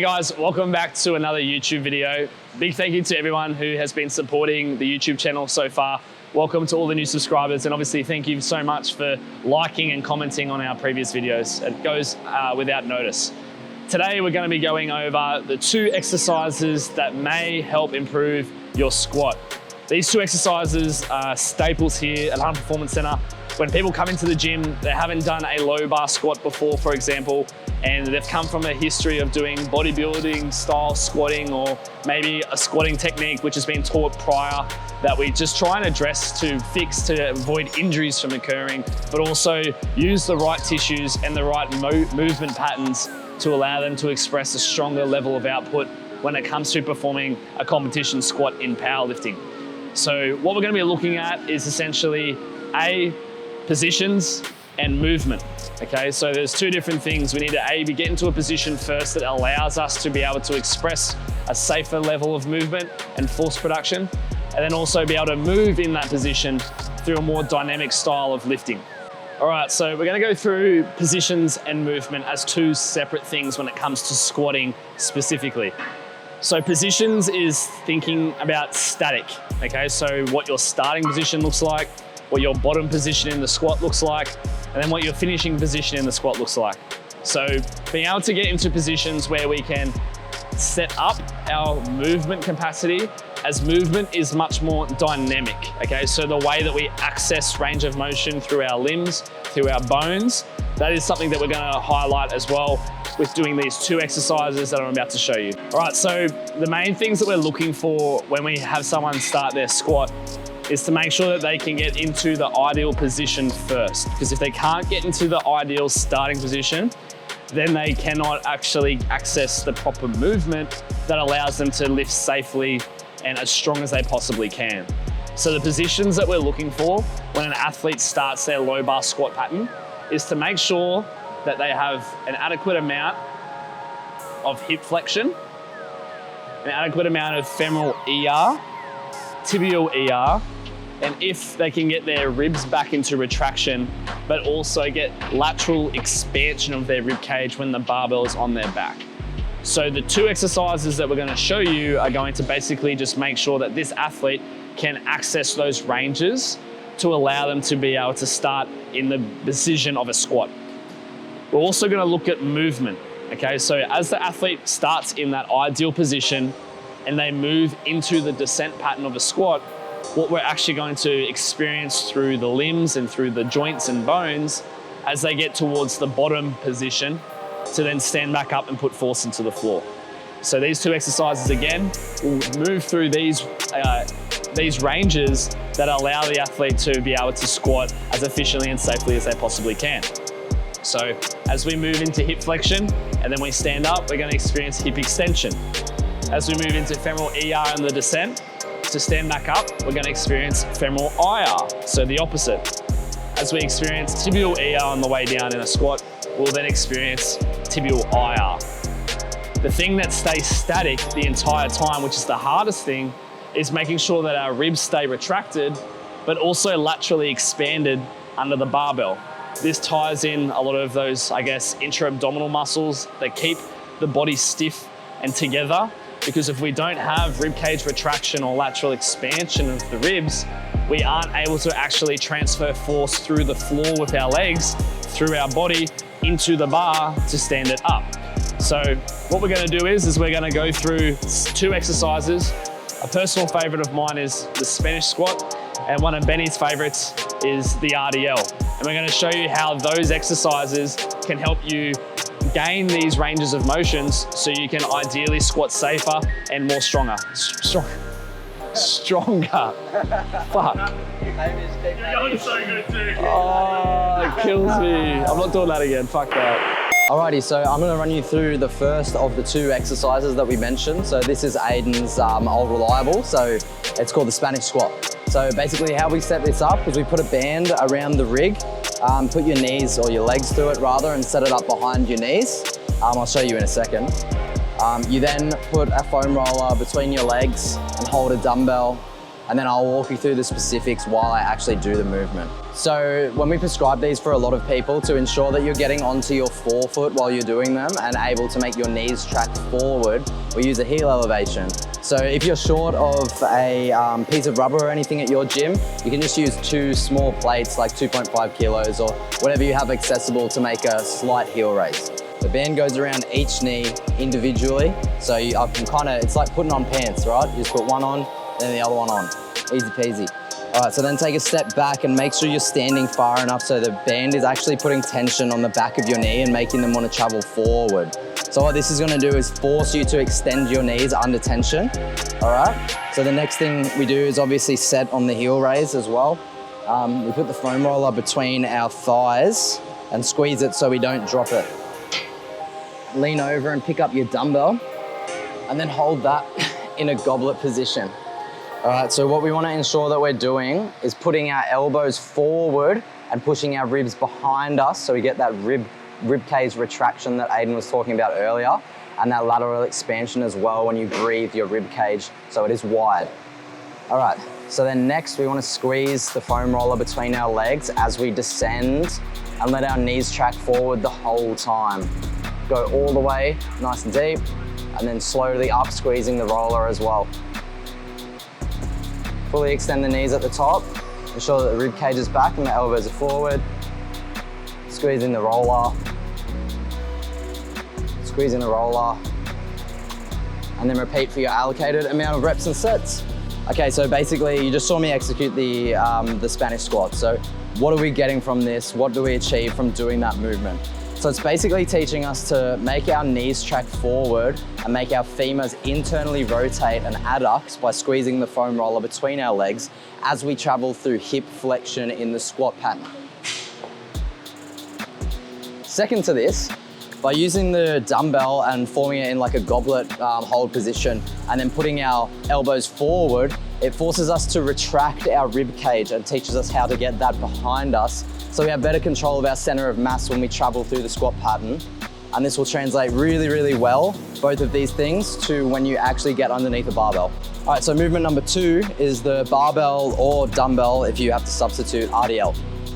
Hey guys, welcome back to another YouTube video. Big thank you to everyone who has been supporting the YouTube channel so far. Welcome to all the new subscribers, and obviously thank you so much for liking and commenting on our previous videos. It goes without notice. Today we're going to be going over the 2 exercises that may help improve your squat. These 2 exercises are staples here at Hunt Performance Center. When people come into the gym, they haven't done a low bar squat before, for example, and they've come from a history of doing bodybuilding style squatting, or maybe a squatting technique which has been taught prior, that we just try and address to fix to avoid injuries from occurring, but also use the right tissues and the right movement patterns to allow them to express a stronger level of output when it comes to performing a competition squat in powerlifting. So what we're going to be looking at is essentially positions and movement. Okay, so there's 2 different things. We need to get into a position first that allows us to be able to express a safer level of movement and force production, and then also be able to move in that position through a more dynamic style of lifting. All right, so we're going to go through positions and movement as 2 separate things when it comes to squatting specifically. So positions is thinking about static, okay? So what your starting position looks like, what your bottom position in the squat looks like, and then what your finishing position in the squat looks like. So being able to get into positions where we can set up our movement capacity, as movement is much more dynamic, okay? So the way that we access range of motion through our limbs, through our bones, that is something that we're gonna highlight as well with doing these 2 exercises that I'm about to show you. All right, so the main things that we're looking for when we have someone start their squat is to make sure that they can get into the ideal position first. Because if they can't get into the ideal starting position, then they cannot actually access the proper movement that allows them to lift safely and as strong as they possibly can. So the positions that we're looking for when an athlete starts their low bar squat pattern is to make sure that they have an adequate amount of hip flexion, an adequate amount of femoral ER, tibial ER, and if they can get their ribs back into retraction, but also get lateral expansion of their rib cage when the barbell is on their back. So the 2 exercises that we're going to show you are going to basically just make sure that this athlete can access those ranges to allow them to be able to start in the position of a squat. We're also going to look at movement, okay? So as the athlete starts in that ideal position and they move into the descent pattern of a squat, what we're actually going to experience through the limbs and through the joints and bones as they get towards the bottom position to then stand back up and put force into the floor. So these 2 exercises again will move through these ranges that allow the athlete to be able to squat as efficiently and safely as they possibly can. So as we move into hip flexion and then we stand up, we're going to experience hip extension. As we move into femoral ER in the descent, to stand back up, we're going to experience femoral IR, so the opposite. As we experience tibial ER on the way down in a squat, we'll then experience tibial IR. The thing that stays static the entire time, which is the hardest thing, is making sure that our ribs stay retracted, but also laterally expanded under the barbell. This ties in a lot of those, I guess, intra-abdominal muscles that keep the body stiff and together, because if we don't have rib cage retraction or lateral expansion of the ribs, we aren't able to actually transfer force through the floor with our legs, through our body, into the bar to stand it up. So what we're going to do is we're going to go through 2 exercises. A personal favorite of mine is the Spanish squat, and one of Benny's favorites is the RDL. And we're going to show you how those exercises can help you gain these ranges of motions so you can ideally squat safer and more stronger. Stronger. Fuck. You're so good too. Oh, it kills me. I'm not doing that again. Fuck that. Alrighty, so I'm going to run you through the first of the 2 exercises that we mentioned. So this is Aiden's old reliable, so it's called the Spanish squat. So basically how we set this up is we put a band around the rig, put your knees or your legs through it rather, and set it up behind your knees. I'll show you in a second. You then put a foam roller between your legs and hold a dumbbell and then I'll walk you through the specifics while I actually do the movement. So when we prescribe these for a lot of people, to ensure that you're getting onto your forefoot while you're doing them and able to make your knees track forward, we use a heel elevation. So if you're short of a piece of rubber or anything at your gym, you can just use 2 small plates like 2.5 kilos or whatever you have accessible to make a slight heel raise. The band goes around each knee individually. So I can it's like putting on pants, right? You just put one on, then the other one on. Easy peasy. All right, so then take a step back and make sure you're standing far enough so the band is actually putting tension on the back of your knee and making them want to travel forward. So what this is going to do is force you to extend your knees under tension. All right, so the next thing we do is obviously set on the heel raise as well. We put the foam roller between our thighs and squeeze it so we don't drop it. Lean over and pick up your dumbbell and then hold that in a goblet position. All right, so what we want to ensure that we're doing is putting our elbows forward and pushing our ribs behind us so we get that rib cage retraction that Aiden was talking about earlier, and that lateral expansion as well when you breathe your rib cage so it is wide. All right, so then next we want to squeeze the foam roller between our legs as we descend and let our knees track forward the whole time. Go all the way nice and deep, and then slowly up, squeezing the roller as well. Fully extend the knees at the top, ensure that the rib cage is back and the elbows are forward. Squeezing the roller, squeezing the roller, and then repeat for your allocated amount of reps and sets. Okay, so basically you just saw me execute the Spanish squat. So what are we getting from this? What do we achieve from doing that movement? So it's basically teaching us to make our knees track forward and make our femurs internally rotate and adducts by squeezing the foam roller between our legs as we travel through hip flexion in the squat pattern. Second to this, by using the dumbbell and forming it in like a goblet hold position and then putting our elbows forward, it forces us to retract our rib cage and teaches us how to get that behind us so we have better control of our center of mass when we travel through the squat pattern. And this will translate really, really well, both of these things, to when you actually get underneath a barbell. All right, so movement number 2 is the barbell or dumbbell if you have to substitute RDL.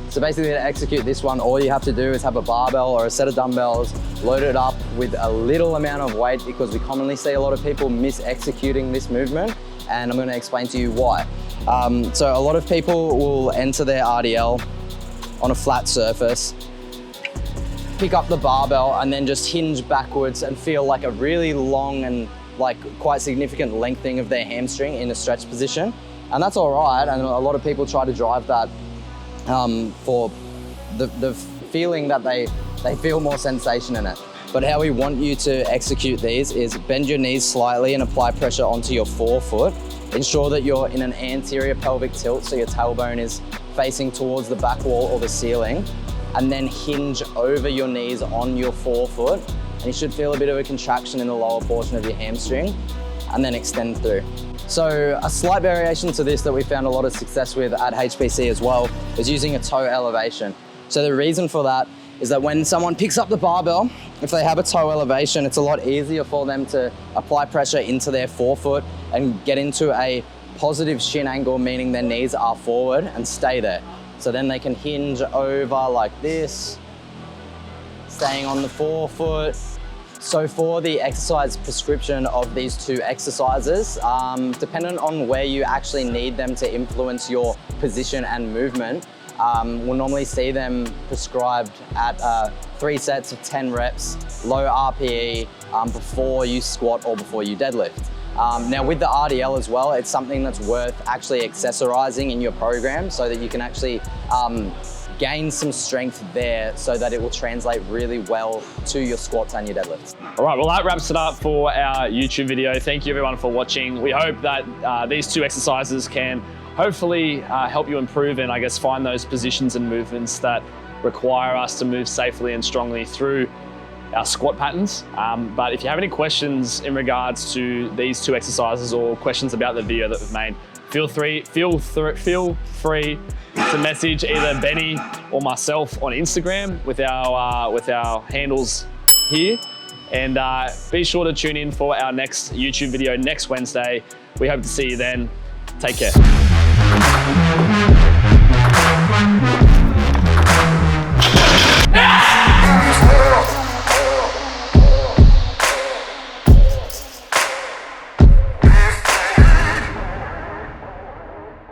So basically to execute this one, all you have to do is have a barbell or a set of dumbbells, load it up with a little amount of weight because we commonly see a lot of people mis-executing this movement, and I'm gonna explain to you why. So a lot of people will enter their RDL on a flat surface, pick up the barbell and then just hinge backwards and feel like a really long and like quite significant lengthening of their hamstring in a stretch position. And that's all right, and a lot of people try to drive that for the feeling that they feel more sensation in it. But how we want you to execute these is bend your knees slightly and apply pressure onto your forefoot. Ensure that you're in an anterior pelvic tilt, so your tailbone is facing towards the back wall or the ceiling, and then hinge over your knees on your forefoot. And you should feel a bit of a contraction in the lower portion of your hamstring, and then extend through. So a slight variation to this that we found a lot of success with at HPC as well is using a toe elevation. So the reason for that is that when someone picks up the barbell, if they have a toe elevation, it's a lot easier for them to apply pressure into their forefoot and get into a positive shin angle, meaning their knees are forward, and stay there. So then they can hinge over like this, staying on the forefoot. So for the exercise prescription of these 2 exercises, dependent on where you actually need them to influence your position and movement, we'll normally see them prescribed at 3 sets of 10 reps, low RPE, before you squat or before you deadlift. Now with the RDL as well, it's something that's worth actually accessorizing in your program so that you can actually gain some strength there so that it will translate really well to your squats and your deadlifts. All right, well that wraps it up for our YouTube video. Thank you everyone for watching. We hope that these 2 exercises can hopefully help you improve and I guess find those positions and movements that require us to move safely and strongly through our squat patterns. But if you have any questions in regards to these 2 exercises or questions about the video that we've made, feel free to message either Benny or myself on Instagram with our handles here. And be sure to tune in for our next YouTube video next Wednesday. We hope to see you then. Take care.